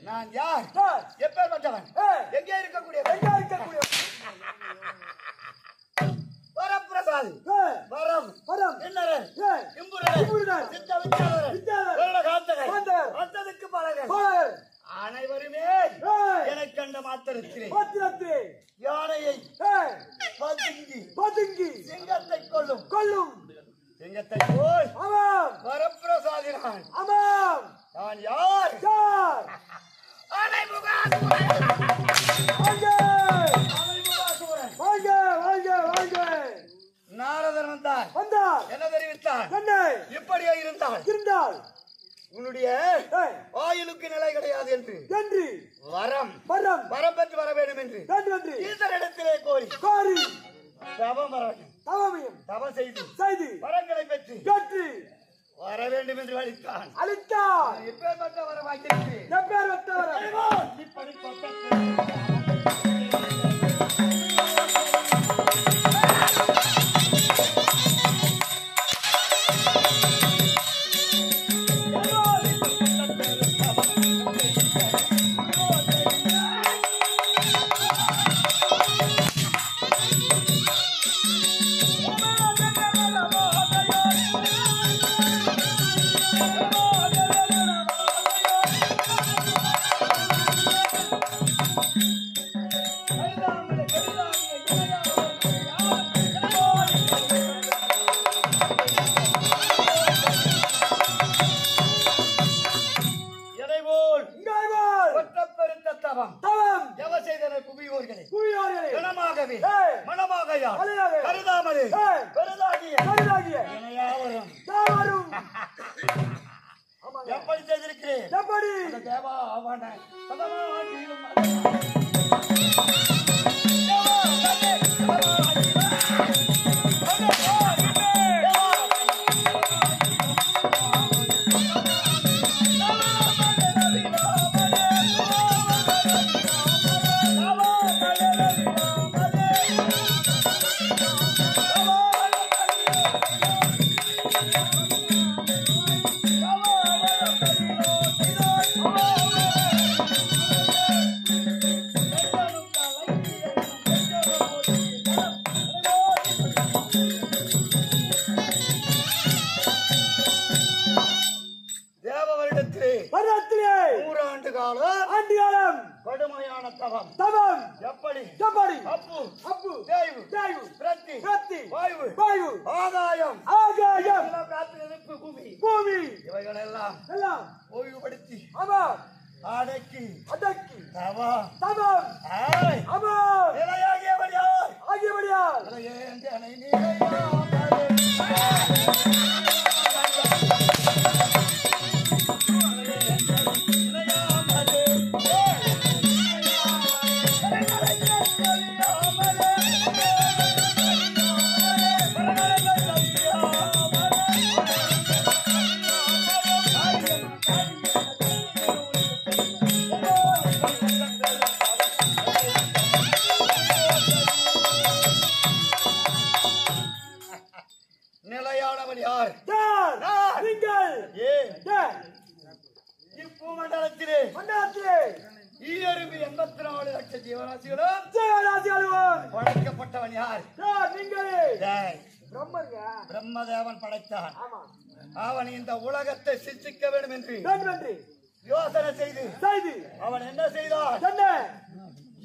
நான் யார்? எப்பேற்பட்டவன்? எங்கே இருக்கக்கூடிய வரப்பிரசாதி வரம் இன்னரன் இம்புரன் சித்த விச்சாரன் வந்ததுக்கு பலகன் அனைவருமே எனக்கு கண்ட மாத்திரத்திலே யானையை பதுங்கி சிங்கத்தை கொல்லும் சிங்கத்தை போல் வரப்பிரசாதி நான் யார்? நாரதர் வந்தார். என்ன தெரிவித்தார்? இப்படியே இருந்தால் உன்னுடைய ஆயுளுக்கு நிலை கிடையாது என்று வரம் பெற்று வர வேண்டும் என்று ஈசனிடத்திலே கோரி தவம் வர வேண்டும். தவம் செய்து வரங்களை பெற்று வர வேண்டும் என்று அளித்தான். எப்பேற்பட்ட வரம் வாங்கியிருக்கிறேன். எப்படி செய்திருக்கிறேன்? தேவா ஆவான கடுமையான தவம் எப்படி அப்பு பிரத்தி வாயு ஆகாயம் பூமி இவைகளெல்லாம் ஓய்வுபடுத்தி அடக்கி தவம் நிலையாகியபடியால் மண்டலத்திலே ஈயரும்பு 84 லட்சம் ஜீவராசிகளும் படைக்கப்பட்டவன் யார்? பிரம்மதேவன் படைத்தான். அவன் இந்த உலகத்தை சிருஷ்டிக்க வேண்டும் என்று யோசனை செய்து அவன் என்ன செய்தான்?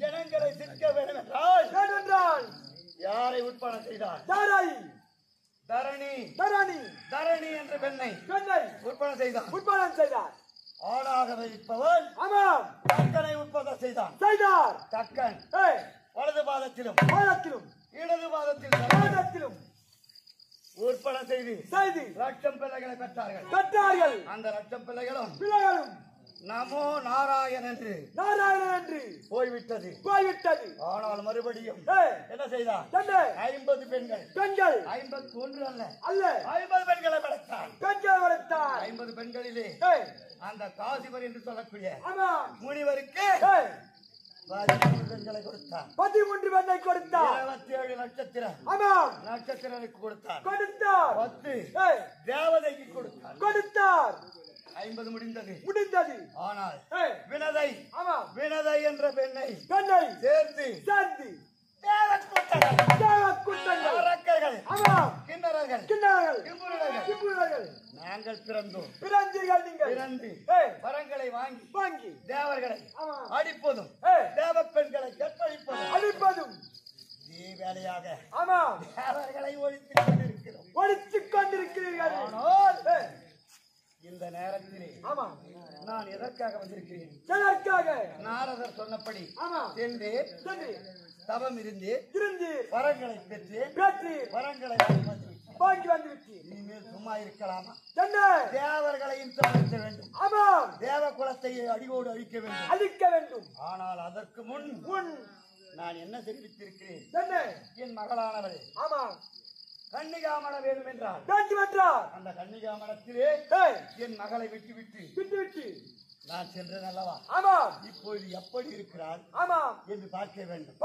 ஜனங்களை சிரிக்க வேண்டும் என்றால் யாரை உட்பட செய்தான்? தரணி என்ற பெண்ணை உட்பட செய்தான். ஆளாக வைப்பவன் தக்கனை உட்பட செய்தான். தக்கன் வலது பாதத்திலும் இடது பாதத்திலும் உட்பட செய்து லட்சம் பிள்ளைகளை பெற்றார்கள். அந்த லட்சம் பிள்ளைகளும் நமோ நாராயணன் என்று போய்விட்டது. ஆனால் மறுபடியும் என்ன செய்தான்? 50 பெண்கள் 51 அல்ல 50 பெண்களை படைத்தான். 50 பெண்களிலே அந்த காசிவர் என்று சொல்லக்கூடிய முனிவருக்கு 13 பெண்களை கொடுத்தார். 27 நட்சத்திரனுக்கு கொடுத்தார். 10 தேவதைக்கு கொடுத்தார். 50 முடிந்தது. ஆனால் வினதை என்ற பெண்ணை சேர்த்து அரக்கர்கள், கிண்ணறர்கள், நாங்கள் பிறந்து வரங்களை வாங்கி தேவர்களை அடிப்பதும் தேவ பெண்களை கற்பழிப்பதும் வேலையாக தேவர்களை ஒழித்துக் கொண்டிருக்கிறீர்கள். ஆனால் இந்த நேரத்திலே நான் எதற்காக வந்திருக்கிறேன்? நாரதர் சொன்னபடி சென்று தவம் இருந்து வரங்களை பெற்று வரங்களை வாங்கி வந்துவிட்டு இனிமேல் சும்மா இருக்கலாமா? தேவர்களையும் அழிக்க வேண்டும். தேவ குலத்தை அடியோடு அழிக்க வேண்டும். ஆனால் அதற்கு முன் நான் என்ன தெரிவித்திருக்கிறேன்? என் மகளானவள் கன்னிகாமண வேண்டும் என்றால் அந்த கன்னிகாமணத்திலே என் மகளை விட்டு நான் சென்றேன் அல்லவா? இப்போது எப்படி இருக்கிறாள் என்று பார்க்க வேண்டும்.